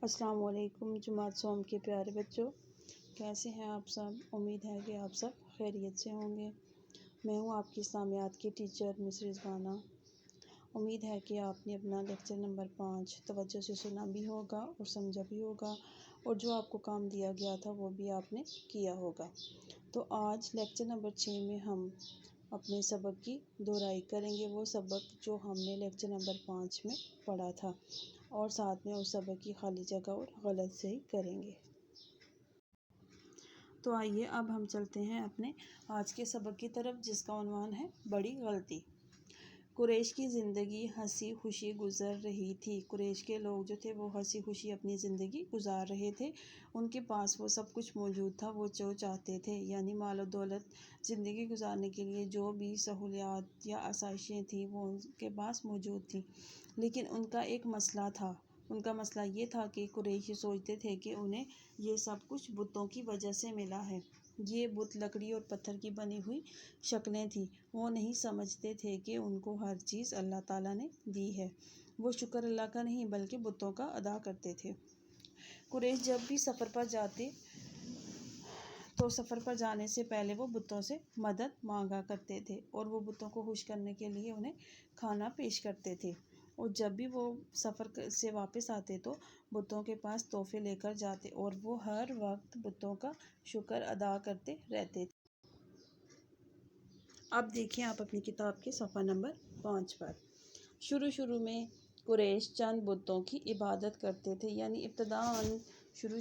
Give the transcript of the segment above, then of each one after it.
السلام علیکم جماعت سوم کے پیارے بچوں، کیسے ہیں آپ سب؟ امید ہے کہ آپ سب خیریت سے ہوں گے۔ میں ہوں آپ کی اسلامیات کی ٹیچر مس رضوانہ۔ امید ہے کہ آپ نے اپنا لیکچر نمبر 5 توجہ سے سنا بھی ہوگا اور سمجھا بھی ہوگا، اور جو آپ کو کام دیا گیا تھا وہ بھی آپ نے کیا ہوگا۔ تو آج لیکچر نمبر 6 میں ہم اپنے سبق کی دہرائی کریں گے، وہ سبق جو ہم نے لیکچر نمبر 5 میں پڑھا تھا، اور ساتھ میں اس سبق کی خالی جگہ اور غلط صحیح کریں گے۔ تو آئیے اب ہم چلتے ہیں اپنے آج کے سبق کی طرف، جس کا عنوان ہے بڑی غلطی۔ قریش کی زندگی ہنسی خوشی گزر رہی تھی۔ قریش کے لوگ جو تھے وہ ہنسی خوشی اپنی زندگی گزار رہے تھے۔ ان کے پاس وہ سب کچھ موجود تھا وہ جو چاہتے تھے، یعنی مال و دولت، زندگی گزارنے کے لیے جو بھی سہولیات یا آسائشیں تھیں وہ ان کے پاس موجود تھیں۔ لیکن ان کا ایک مسئلہ تھا۔ ان کا مسئلہ یہ تھا کہ قریشی سوچتے تھے کہ انہیں یہ سب کچھ بتوں کی وجہ سے ملا ہے۔ یہ بت لکڑی اور پتھر کی بنی ہوئی شکلیں تھیں۔ وہ نہیں سمجھتے تھے کہ ان کو ہر چیز اللہ تعالیٰ نے دی ہے۔ وہ شکر اللہ کا نہیں بلکہ بتوں کا ادا کرتے تھے۔ قریش جب بھی سفر پر جاتے تو سفر پر جانے سے پہلے وہ بتوں سے مدد مانگا کرتے تھے، اور وہ بتوں کو خوش کرنے کے لیے انہیں کھانا پیش کرتے تھے۔ اور جب بھی وہ سفر سے واپس آتے تو بتوں کے پاس تحفے لے کر جاتے، اور وہ ہر وقت بتوں کا شکر ادا کرتے رہتے تھے۔ اب دیکھیں آپ اپنی کتاب کے صفحہ نمبر 5 پر۔ شروع میں قریش چند بتوں کی عبادت کرتے تھے، یعنی ابتداً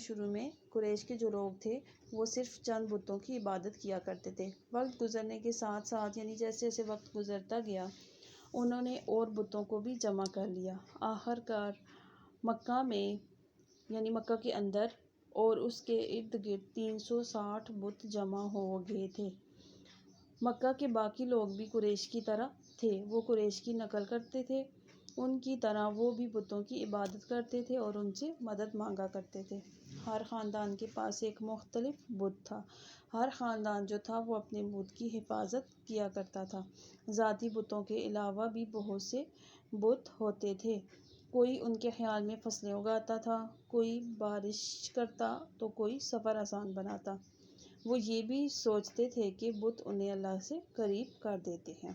شروع میں قریش کے جو لوگ تھے وہ صرف چند بتوں کی عبادت کیا کرتے تھے۔ وقت گزرنے کے ساتھ ساتھ، یعنی جیسے جیسے وقت گزرتا گیا، انہوں نے اور بتوں کو بھی جمع کر لیا۔ آخر کار مکہ میں، یعنی مکہ کے اندر اور اس کے ارد گرد 360 بت جمع ہو گئے تھے۔ مکہ کے باقی لوگ بھی قریش کی طرح تھے، وہ قریش کی نقل کرتے تھے۔ ان کی طرح وہ بھی بتوں کی عبادت کرتے تھے اور ان سے مدد مانگا کرتے تھے۔ ہر خاندان کے پاس ایک مختلف بت تھا۔ ہر خاندان جو تھا وہ اپنے بت کی حفاظت کیا کرتا تھا۔ ذاتی بتوں کے علاوہ بھی بہت سے بت ہوتے تھے۔ کوئی ان کے خیال میں فصلیں اگاتا تھا، کوئی بارش کرتا تو کوئی سفر آسان بناتا۔ وہ یہ بھی سوچتے تھے کہ بت انہیں اللہ سے قریب کر دیتے ہیں۔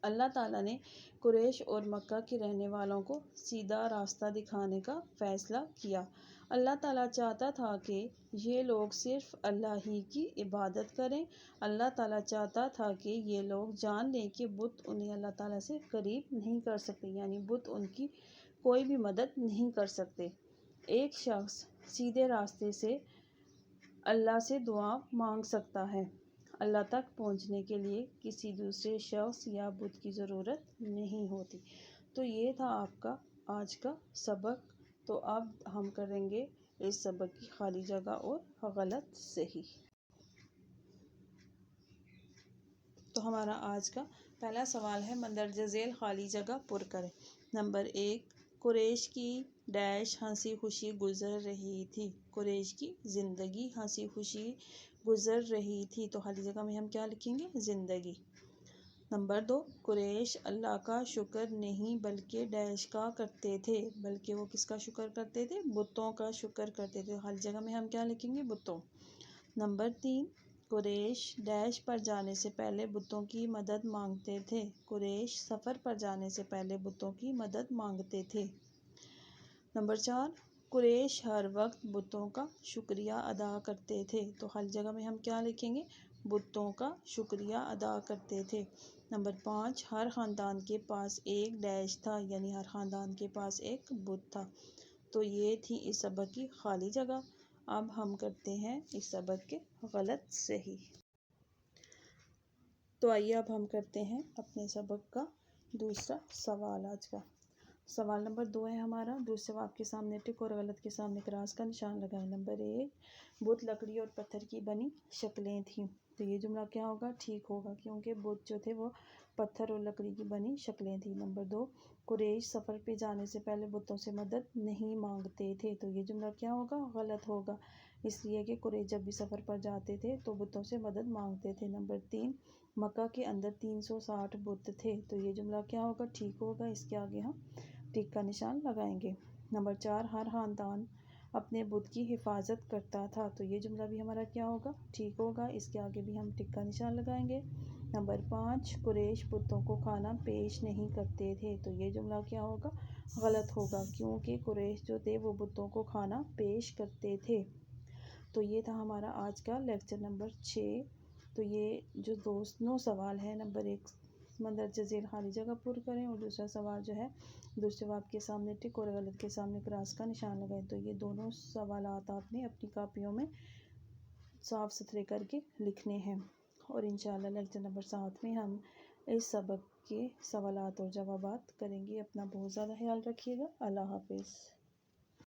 اللہ تعالیٰ نے قریش اور مکہ کے رہنے والوں کو سیدھا راستہ دکھانے کا فیصلہ کیا۔ اللہ تعالیٰ چاہتا تھا کہ یہ لوگ صرف اللہ ہی کی عبادت کریں۔ اللہ تعالیٰ چاہتا تھا کہ یہ لوگ جان لیں کہ بت انہیں اللہ تعالیٰ سے قریب نہیں کر سکتے، یعنی بت ان کی کوئی بھی مدد نہیں کر سکتے۔ ایک شخص سیدھے راستے سے اللہ سے دعا مانگ سکتا ہے۔ اللہ تک پہنچنے کے لیے کسی دوسرے شخص یا بت کی ضرورت نہیں ہوتی۔ تو یہ تھا آپ کا آج کا سبق۔ تو اب ہم کریں گے اس سبق کی خالی جگہ اور غلط صحیح۔ تو ہمارا آج کا پہلا سوال ہے، مندرجہ ذیل خالی جگہ پر کریں۔ نمبر 1، قریش کی ڈیش ہنسی خوشی گزر رہی تھی۔ قریش کی زندگی ہنسی خوشی گزر رہی تھی، تو خالی جگہ میں ہم کیا لکھیں گے؟ زندگی۔ نمبر 2، قریش اللہ کا شکر نہیں بلکہ ڈیش کا کرتے تھے، بلکہ وہ کس کا شکر کرتے تھے؟ بتوں کا شکر کرتے تھے۔ خالی جگہ میں ہم کیا لکھیں گے؟ بتوں۔ نمبر 3، قریش ڈیش پر جانے سے پہلے بتوں کی مدد مانگتے تھے۔ قریش سفر پر جانے سے پہلے بتوں کی مدد مانگتے تھے۔ نمبر 4، قریش ہر وقت بتوں کا شکریہ ادا کرتے تھے، تو خالی جگہ میں ہم کیا لکھیں گے؟ بتوں کا شکریہ ادا کرتے تھے۔ نمبر 5، ہر خاندان کے پاس ایک ڈیش تھا، یعنی ہر خاندان کے پاس ایک بت تھا۔ تو یہ تھی اس سبق کی خالی جگہ۔ اب ہم کرتے ہیں اس سبق کے غلط صحیح۔ تو آئیے اب ہم کرتے ہیں اپنے سبق کا دوسرا سوال۔ آج کا سوال نمبر 2 ہے ہمارا۔ دوسرے آپ کے سامنے ٹک اور غلط کے سامنے کراس کا نشان لگائیں۔ نمبر 1، بت لکڑی اور پتھر کی بنی شکلیں تھیں، تو یہ جملہ کیا ہوگا؟ ٹھیک ہوگا، کیونکہ بت جو تھے وہ پتھر اور لکڑی کی بنی شکلیں تھیں۔ نمبر 2، قریش سفر پہ جانے سے پہلے بتوں سے مدد نہیں مانگتے تھے، تو یہ جملہ کیا ہوگا؟ غلط ہوگا، اس لیے کہ قریش جب بھی سفر پر جاتے تھے تو بتوں سے مدد مانگتے تھے۔ نمبر 3، مکہ کے اندر 360 بت تھے، تو یہ جملہ کیا ہوگا؟ ٹھیک ہوگا، اس کے آگے ہم ٹک کا نشان لگائیں گے۔ نمبر 4 ہر خاندان اپنے بت کی حفاظت کرتا تھا، تو یہ جملہ بھی ہمارا کیا ہوگا؟ ٹھیک ہوگا، اس کے آگے بھی ہم ٹک کا نشان لگائیں گے۔ نمبر 5 قریش بتوں کو کھانا پیش نہیں کرتے تھے، تو یہ جملہ کیا ہوگا؟ غلط ہوگا، کیونکہ قریش جو تھے وہ بتوں کو کھانا پیش کرتے تھے۔ تو یہ تھا ہمارا آج کا لیکچر نمبر 6۔ تو یہ جو دونوں سوال ہے، نمبر 1 مندرجہ ذیل خالی جگہ پر کریں، اور دوسرا سوال جو ہے دوسرے جواب کے سامنے ٹک اور غلط کے سامنے کراس کا نشان لگائیں۔ تو یہ دونوں سوالات آپ نے اپنی کاپیوں میں صاف ستھرے کر کے لکھنے ہیں، اور انشاءاللہ لیکچر نمبر 7 میں ہم اس سبق کے سوالات اور جوابات کریں گے۔ اپنا بہت زیادہ خیال رکھیے گا۔ اللہ حافظ۔